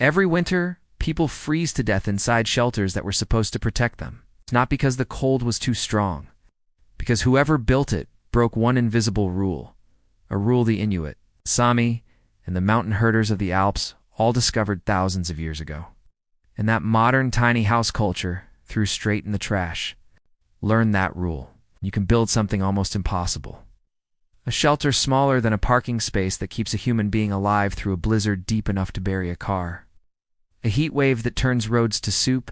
Every winter, people freeze to death inside shelters that were supposed to protect them. It's not because the cold was too strong, because whoever built it broke one invisible rule, a rule the Inuit, Sami, and the mountain herders of the Alps all discovered thousands of years ago. And that modern tiny house culture threw straight in the trash. Learn that rule. You can build something almost impossible. A shelter smaller than a parking space that keeps a human being alive through a blizzard deep enough to bury a car. A heat wave that turns roads to soup,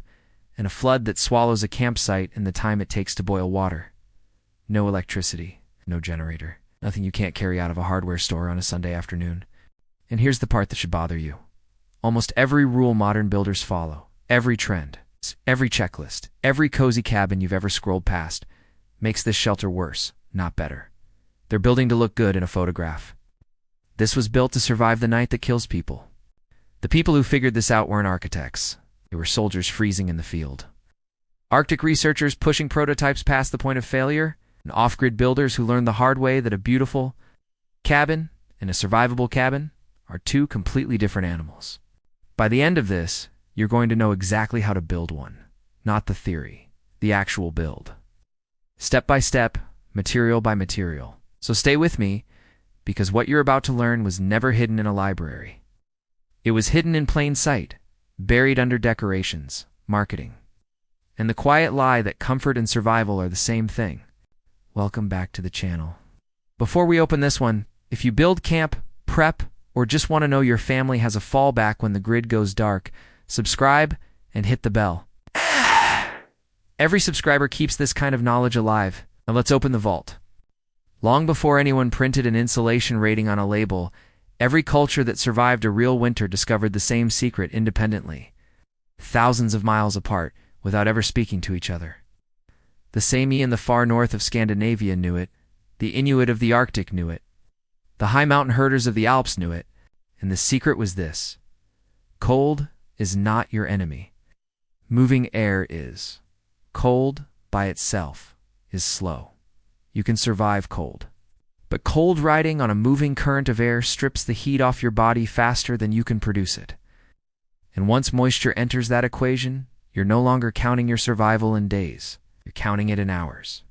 and a flood that swallows a campsite in the time it takes to boil water. No electricity, no generator, nothing you can't carry out of a hardware store on a Sunday afternoon. And here's the part that should bother you. Almost every rule modern builders follow, every trend, every checklist, every cozy cabin you've ever scrolled past, makes this shelter worse, not better. They're building to look good in a photograph. This was built to survive the night that kills people. The people who figured this out weren't architects. They were soldiers freezing in the field. Arctic researchers pushing prototypes past the point of failure, and off-grid builders who learned the hard way that a beautiful cabin and a survivable cabin are two completely different animals. By the end of this, you're going to know exactly how to build one, not the theory, the actual build. Step by step, material by material. So stay with me, because what you're about to learn was never hidden in a library. It was hidden in plain sight, buried under decorations, marketing, and the quiet lie that comfort and survival are the same thing. Welcome back to the channel. Before we open this one, if you build, camp, prep, or just want to know your family has a fallback when the grid goes dark, subscribe and hit the bell. Every subscriber keeps this kind of knowledge alive. Now let's open the vault. Long before anyone printed an insulation rating on a label, every culture that survived a real winter discovered the same secret independently, thousands of miles apart, without ever speaking to each other. The Sami in the far north of Scandinavia knew it, the Inuit of the Arctic knew it, the high mountain herders of the Alps knew it, and the secret was this: cold is not your enemy. Moving air is. Cold, by itself, is slow. You can survive cold. But cold riding on a moving current of air strips the heat off your body faster than you can produce it. And once moisture enters that equation, you're no longer counting your survival in days. You're counting it in hours.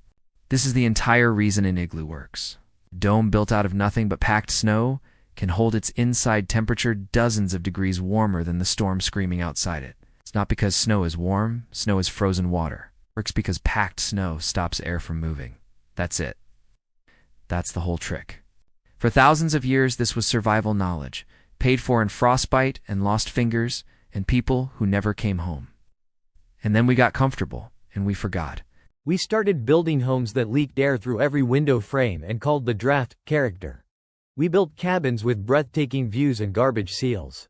This is the entire reason an igloo works. A dome built out of nothing but packed snow can hold its inside temperature dozens of degrees warmer than the storm screaming outside it. It's not because snow is warm, snow is frozen water. It works because packed snow stops air from moving. That's it. That's the whole trick. For thousands of years, this was survival knowledge, paid for in frostbite and lost fingers and people who never came home. And then we got comfortable, and we forgot. We started building homes that leaked air through every window frame and called the draft character. We built cabins with breathtaking views and garbage seals.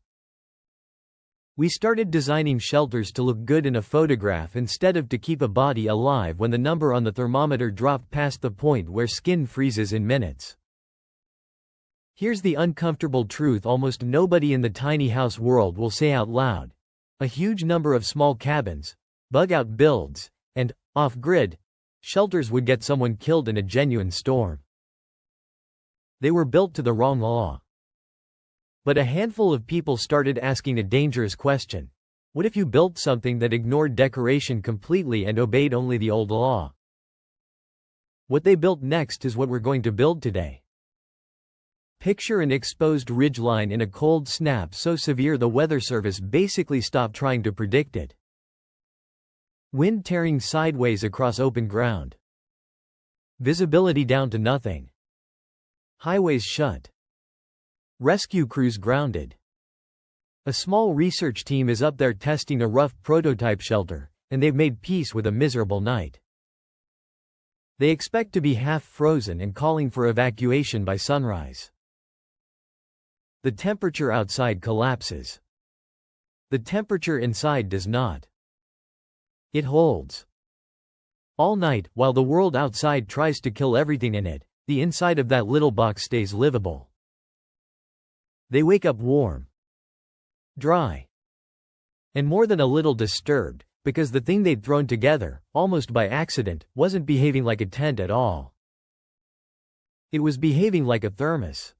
We started designing shelters to look good in a photograph instead of to keep a body alive when the number on the thermometer dropped past the point where skin freezes in minutes. Here's the uncomfortable truth almost nobody in the tiny house world will say out loud. A huge number of small cabins, bug-out builds, and off-grid shelters would get someone killed in a genuine storm. They were built to the wrong law. But a handful of people started asking a dangerous question. What if you built something that ignored decoration completely and obeyed only the old law? What they built next is what we're going to build today. Picture an exposed ridgeline in a cold snap so severe the Weather Service basically stopped trying to predict it. Wind tearing sideways across open ground. Visibility down to nothing. Highways shut. Rescue crews grounded. A small research team is up there testing a rough prototype shelter, and they've made peace with a miserable night. They expect to be half frozen and calling for evacuation by sunrise. The temperature outside collapses. The temperature inside does not. It holds. All night, while the world outside tries to kill everything in it, the inside of that little box stays livable. They wake up warm, dry, and more than a little disturbed, because the thing they'd thrown together, almost by accident, wasn't behaving like a tent at all. It was behaving like a thermos.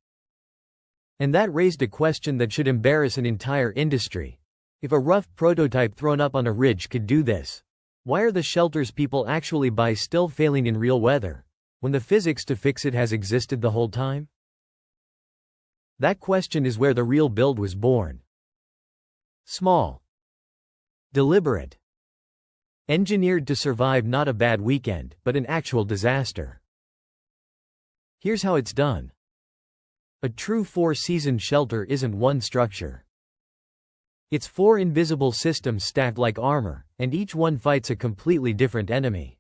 And that raised a question that should embarrass an entire industry. If a rough prototype thrown up on a ridge could do this, why are the shelters people actually buy still failing in real weather, when the physics to fix it has existed the whole time? That question is where the real build was born. Small. Deliberate. Engineered to survive not a bad weekend, but an actual disaster. Here's how it's done. A true four-season shelter isn't one structure. It's four invisible systems stacked like armor, and each one fights a completely different enemy.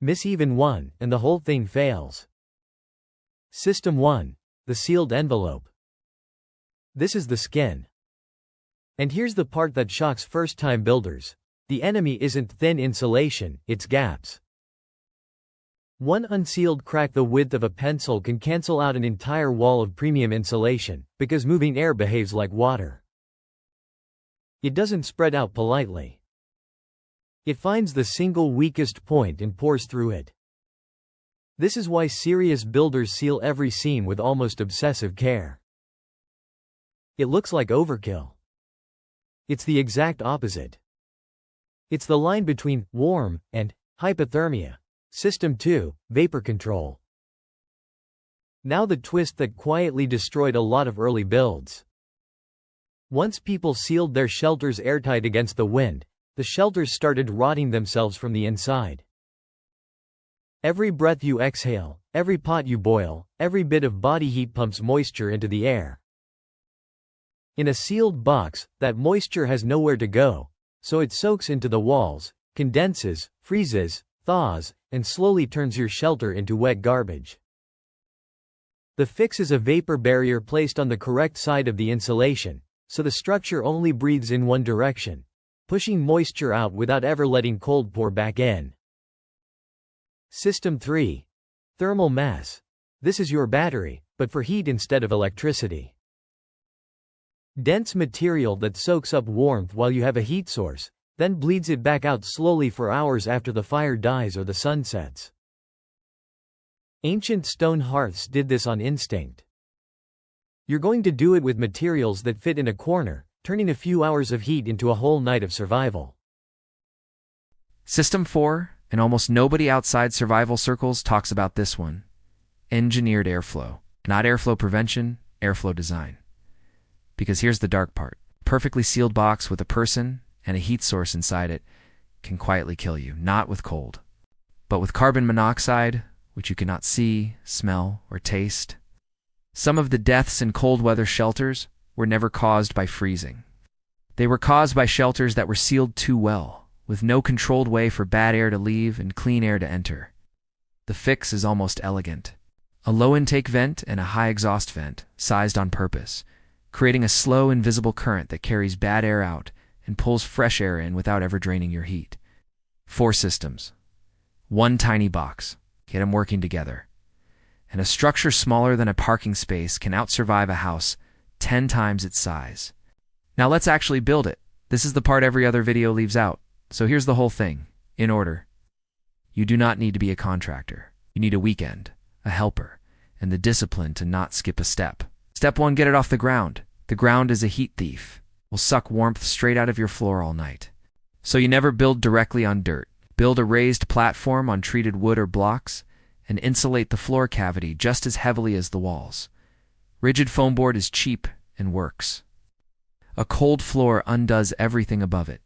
Miss even one, and the whole thing fails. System 1. The sealed envelope. This is the skin. And here's the part that shocks first-time builders. The enemy isn't thin insulation, it's gaps. One unsealed crack the width of a pencil can cancel out an entire wall of premium insulation, because moving air behaves like water. It doesn't spread out politely. It finds the single weakest point and pours through it. This is why serious builders seal every seam with almost obsessive care. It looks like overkill. It's the exact opposite. It's the line between warm and hypothermia. System 2, vapor control. Now the twist that quietly destroyed a lot of early builds. Once people sealed their shelters airtight against the wind, the shelters started rotting themselves from the inside. Every breath you exhale, every pot you boil, every bit of body heat pumps moisture into the air. In a sealed box, that moisture has nowhere to go, so it soaks into the walls, condenses, freezes, thaws, and slowly turns your shelter into wet garbage. The fix is a vapor barrier placed on the correct side of the insulation, so the structure only breathes in one direction, pushing moisture out without ever letting cold pour back in. System 3. Thermal mass. This is your battery, but for heat instead of electricity. Dense material that soaks up warmth while you have a heat source, then bleeds it back out slowly for hours after the fire dies or the sun sets. Ancient stone hearths did this on instinct. You're going to do it with materials that fit in a corner, turning a few hours of heat into a whole night of survival. System 4, and almost nobody outside survival circles talks about this one. Engineered airflow. Not airflow prevention, airflow design. Because here's the dark part. Perfectly sealed box with a person and a heat source inside it can quietly kill you, not with cold, but with carbon monoxide, which you cannot see, smell, or taste. Some of the deaths in cold weather shelters were never caused by freezing. They were caused by shelters that were sealed too well, with no controlled way for bad air to leave and clean air to enter. The fix is almost elegant. A low intake vent and a high exhaust vent, sized on purpose, creating a slow, invisible current that carries bad air out and pulls fresh air in without ever draining your heat. 4 systems. One tiny box. Get them working together. And a structure smaller than a parking space can outsurvive a house 10 times its size. Now let's actually build it. This is the part every other video leaves out. So here's the whole thing, in order. You do not need to be a contractor. You need a weekend, a helper, and the discipline to not skip a step. Step 1, get it off the ground. The ground is a heat thief. Will suck warmth straight out of your floor all night. So you never build directly on dirt. Build a raised platform on treated wood or blocks, and insulate the floor cavity just as heavily as the walls. Rigid foam board is cheap and works. A cold floor undoes everything above it.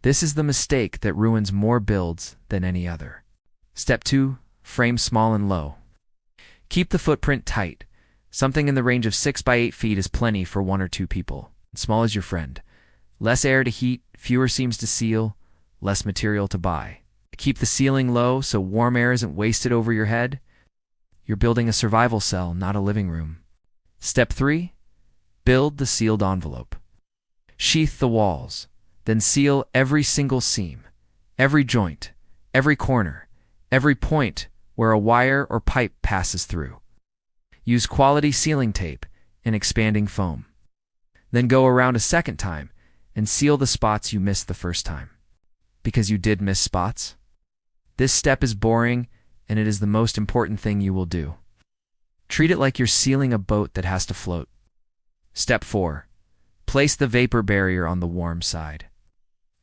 This is the mistake that ruins more builds than any other. Step 2, frame small and low. Keep the footprint tight. Something in the range of 6 by 8 feet is plenty for 1 or 2 people. Small is your friend. Less air to heat, fewer seams to seal, less material to buy. Keep the ceiling low so warm air isn't wasted over your head. You're building a survival cell, not a living room. Step 3, build the sealed envelope. Sheath the walls, then seal every single seam, every joint, every corner, every point where a wire or pipe passes through. Use quality sealing tape and expanding foam. Then go around a second time and seal the spots you missed the first time. Because you did miss spots? This step is boring, and it is the most important thing you will do. Treat it like you're sealing a boat that has to float. Step 4. Place the vapor barrier on the warm side.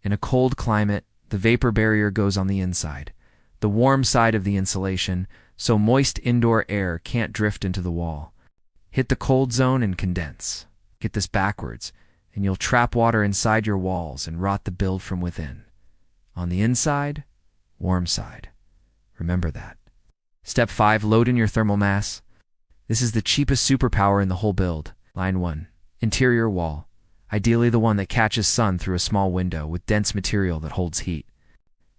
In a cold climate, the vapor barrier goes on the inside, the warm side of the insulation, so moist indoor air can't drift into the wall. Hit the cold zone and condense. Get this backwards, and you'll trap water inside your walls and rot the build from within. On the inside, warm side. Remember that. Step 5. Load in your thermal mass. This is the cheapest superpower in the whole build. Line 1. Interior wall. Ideally the one that catches sun through a small window with dense material that holds heat.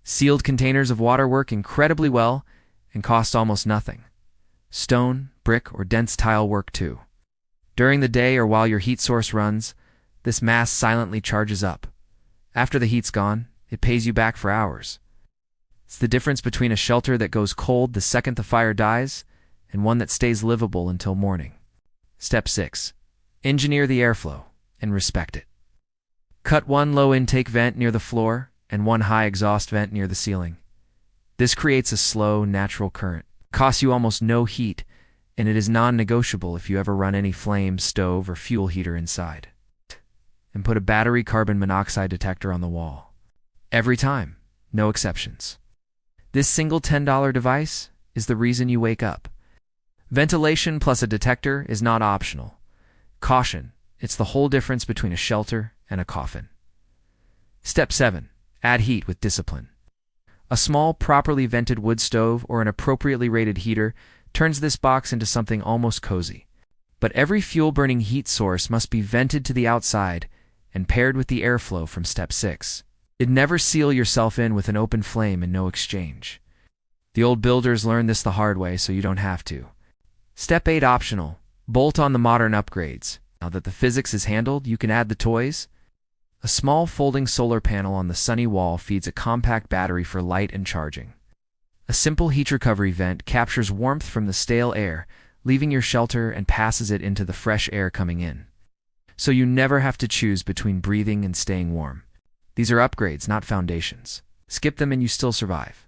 Sealed containers of water work incredibly well and cost almost nothing. Stone, brick, or dense tile work too. During the day or while your heat source runs, this mass silently charges up. After the heat's gone, it pays you back for hours. It's the difference between a shelter that goes cold the second the fire dies and one that stays livable until morning. Step 6. Engineer the airflow and respect it. Cut one low intake vent near the floor and one high exhaust vent near the ceiling. This creates a slow, natural current. Costs you almost no heat, and it is non-negotiable if you ever run any flame, stove, or fuel heater inside. And put a battery carbon monoxide detector on the wall. Every time, no exceptions. This single $10 device is the reason you wake up. Ventilation plus a detector is not optional. Caution, it's the whole difference between a shelter and a coffin. Step 7. Add heat with discipline. A small, properly vented wood stove or an appropriately rated heater turns this box into something almost cozy. But every fuel-burning heat source must be vented to the outside and paired with the airflow from Step 6. You'd never seal yourself in with an open flame and no exchange. The old builders learned this the hard way, so you don't have to. Step 8. Optional. Bolt on the modern upgrades. Now that the physics is handled, you can add the toys. A small folding solar panel on the sunny wall feeds a compact battery for light and charging. A simple heat recovery vent captures warmth from the stale air, leaving your shelter and passes it into the fresh air coming in. So you never have to choose between breathing and staying warm. These are upgrades, not foundations. Skip them and you still survive.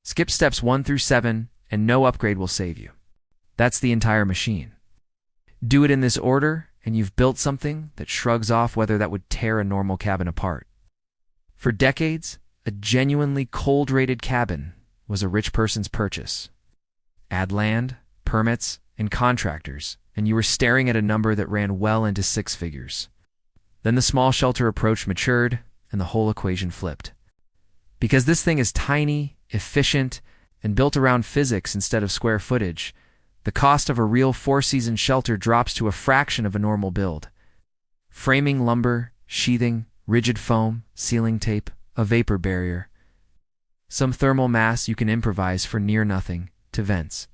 Skip steps 1 through 7 and no upgrade will save you. That's the entire machine. Do it in this order and you've built something that shrugs off whether that would tear a normal cabin apart. For decades, a genuinely cold-rated cabin was a rich person's purchase. Add land, permits, and contractors, and you were staring at a number that ran well into 6 figures. Then the small shelter approach matured, and the whole equation flipped. Because this thing is tiny, efficient, and built around physics instead of square footage, the cost of a real 4-season shelter drops to a fraction of a normal build. Framing lumber, sheathing, rigid foam, ceiling tape, a vapor barrier. Some thermal mass you can improvise for near nothing, to vents.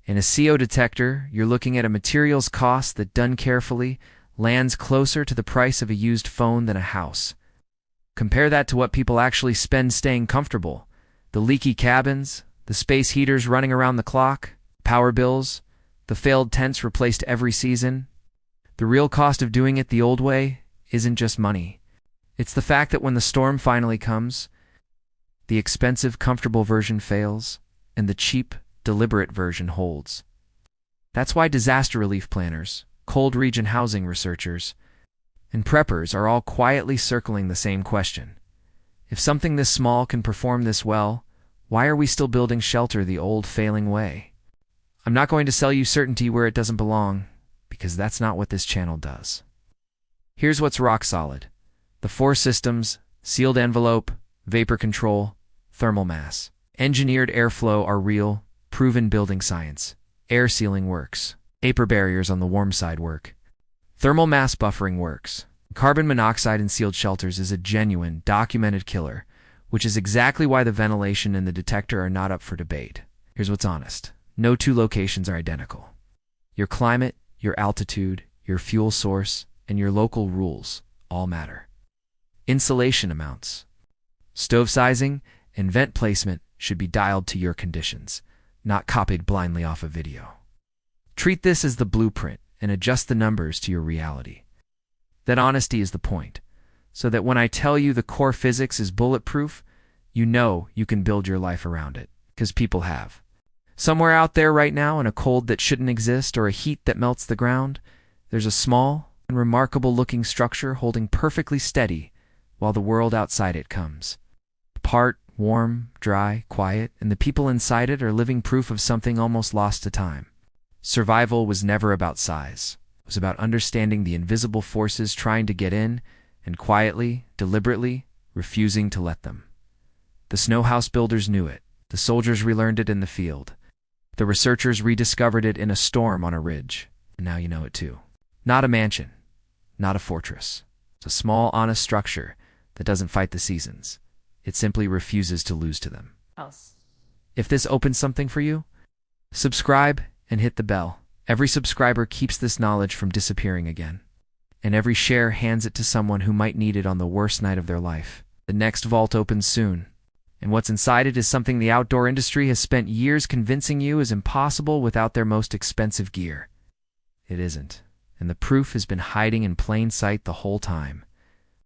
In a CO detector, you're looking at a materials cost that, done carefully, lands closer to the price of a used phone than a house. Compare that to what people actually spend staying comfortable. The leaky cabins, the space heaters running around the clock, power bills, the failed tents replaced every season. The real cost of doing it the old way isn't just money. It's the fact that when the storm finally comes, the expensive, comfortable version fails, and the cheap, deliberate version holds. That's why disaster relief planners, cold region housing researchers, and preppers are all quietly circling the same question. If something this small can perform this well, why are we still building shelter the old, failing way? I'm not going to sell you certainty where it doesn't belong, because that's not what this channel does. Here's what's rock solid. The 4 systems, sealed envelope, vapor control, thermal mass, engineered airflow are real, proven building science. Air sealing works. Vapor barriers on the warm side work. Thermal mass buffering works. Carbon monoxide in sealed shelters is a genuine, documented killer, which is exactly why the ventilation and the detector are not up for debate. Here's what's honest. No 2 locations are identical. Your climate, your altitude, your fuel source, and your local rules all matter. Insulation amounts. Stove sizing and vent placement should be dialed to your conditions, not copied blindly off a video. Treat this as the blueprint and adjust the numbers to your reality. That honesty is the point, so that when I tell you the core physics is bulletproof, you know you can build your life around it, because people have. Somewhere out there right now, in a cold that shouldn't exist or a heat that melts the ground, there's a small and remarkable-looking structure holding perfectly steady while the world outside it comes. Apart, warm, dry, quiet, and the people inside it are living proof of something almost lost to time. Survival was never about size. It was about understanding the invisible forces trying to get in and quietly, deliberately, refusing to let them. The snow house builders knew it. The soldiers relearned it in the field. The researchers rediscovered it in a storm on a ridge. And now you know it too. Not a mansion. Not a fortress. It's a small, honest structure that doesn't fight the seasons. It simply refuses to lose to them. If this opens something for you, subscribe and hit the bell. Every subscriber keeps this knowledge from disappearing again. And every share hands it to someone who might need it on the worst night of their life. The next vault opens soon. And what's inside it is something the outdoor industry has spent years convincing you is impossible without their most expensive gear. It isn't. And the proof has been hiding in plain sight the whole time.